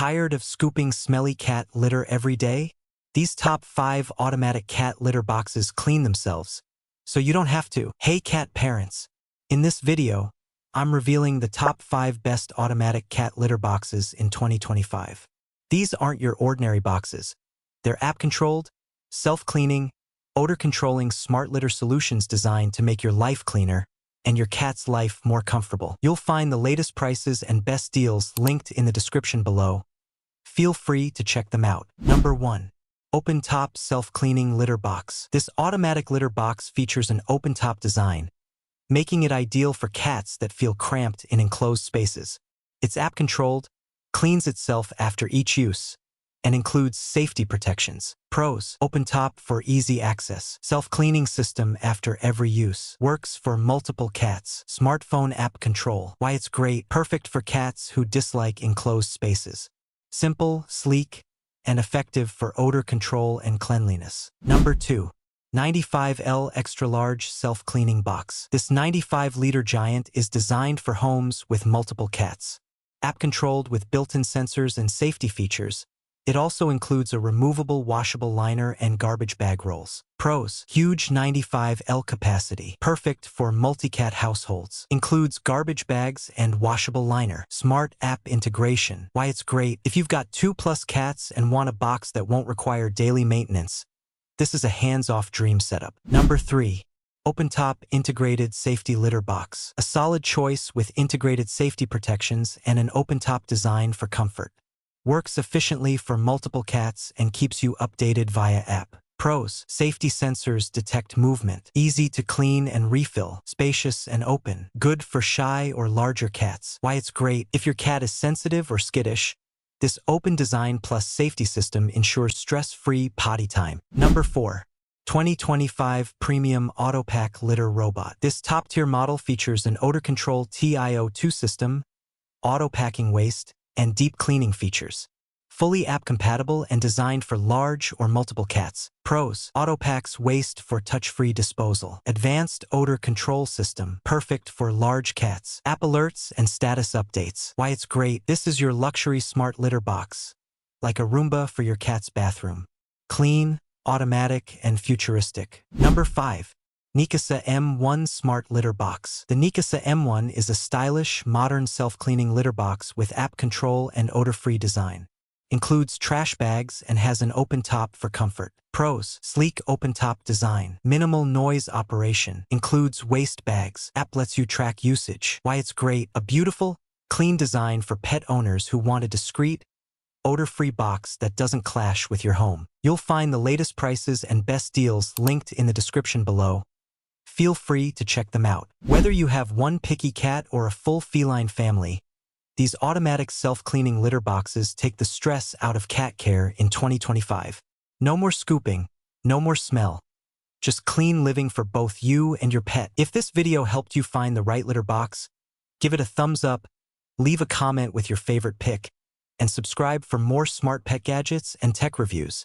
Tired of scooping smelly cat litter every day? These top 5 automatic cat litter boxes clean themselves, so you don't have to. Hey cat parents! In this video, I'm revealing the top 5 best automatic cat litter boxes in 2025. These aren't your ordinary boxes. They're app-controlled, self-cleaning, odor-controlling smart litter solutions designed to make your life cleaner and your cat's life more comfortable. You'll find the latest prices and best deals linked in the description below. Feel free to check them out. Number 1. Open-top self-cleaning litter box. This automatic litter box features an open-top design, making it ideal for cats that feel cramped in enclosed spaces. It's app-controlled, cleans itself after each use, and includes safety protections. Pros: open top for easy access. Self-cleaning system after every use. Works for multiple cats. Smartphone app control. Why it's great: perfect for cats who dislike enclosed spaces. Simple, sleek, and effective for odor control and cleanliness. Number 2. 95L Extra Large Self-Cleaning Box. This 95-liter giant is designed for homes with multiple cats. App-controlled with built-in sensors and safety features, it also includes a removable washable liner and garbage bag rolls. Pros: huge 95L capacity. Perfect for multi-cat households. Includes garbage bags and washable liner. Smart app integration. Why it's great: if you've got 2+ cats and want a box that won't require daily maintenance, this is a hands-off dream setup. Number 3. Open-top integrated safety litter box. A solid choice with integrated safety protections and an open-top design for comfort. Works efficiently for multiple cats and keeps you updated via app. Pros: safety sensors detect movement. Easy to clean and refill. Spacious and open. Good for shy or larger cats. Why it's great: if your cat is sensitive or skittish, this open design plus safety system ensures stress-free potty time. Number 4. 2025 Premium Autopack Litter Robot. This top-tier model features an odor control TiO2 system, auto-packing waste, and deep cleaning features. Fully app-compatible and designed for large or multiple cats. Pros: Autopack's waste for touch-free disposal. Advanced odor control system. Perfect for large cats. App alerts and status updates. Why it's great: this is your luxury smart litter box, like a Roomba for your cat's bathroom. Clean, automatic, and futuristic. Number 5. Nikasa M1 Smart Litter Box. The Nikasa M1 is a stylish, modern self-cleaning litter box with app control and odor-free design. Includes trash bags and has an open top for comfort. Pros: sleek open top design. Minimal noise operation. Includes waste bags. App lets you track usage. Why it's great: a beautiful, clean design for pet owners who want a discreet, odor-free box that doesn't clash with your home. You'll find the latest prices and best deals linked in the description below. Feel free to check them out. Whether you have one picky cat or a full feline family, these automatic self-cleaning litter boxes take the stress out of cat care in 2025. No more scooping, no more smell. Just clean living for both you and your pet. If this video helped you find the right litter box, give it a thumbs up, leave a comment with your favorite pick, and subscribe for more smart pet gadgets and tech reviews.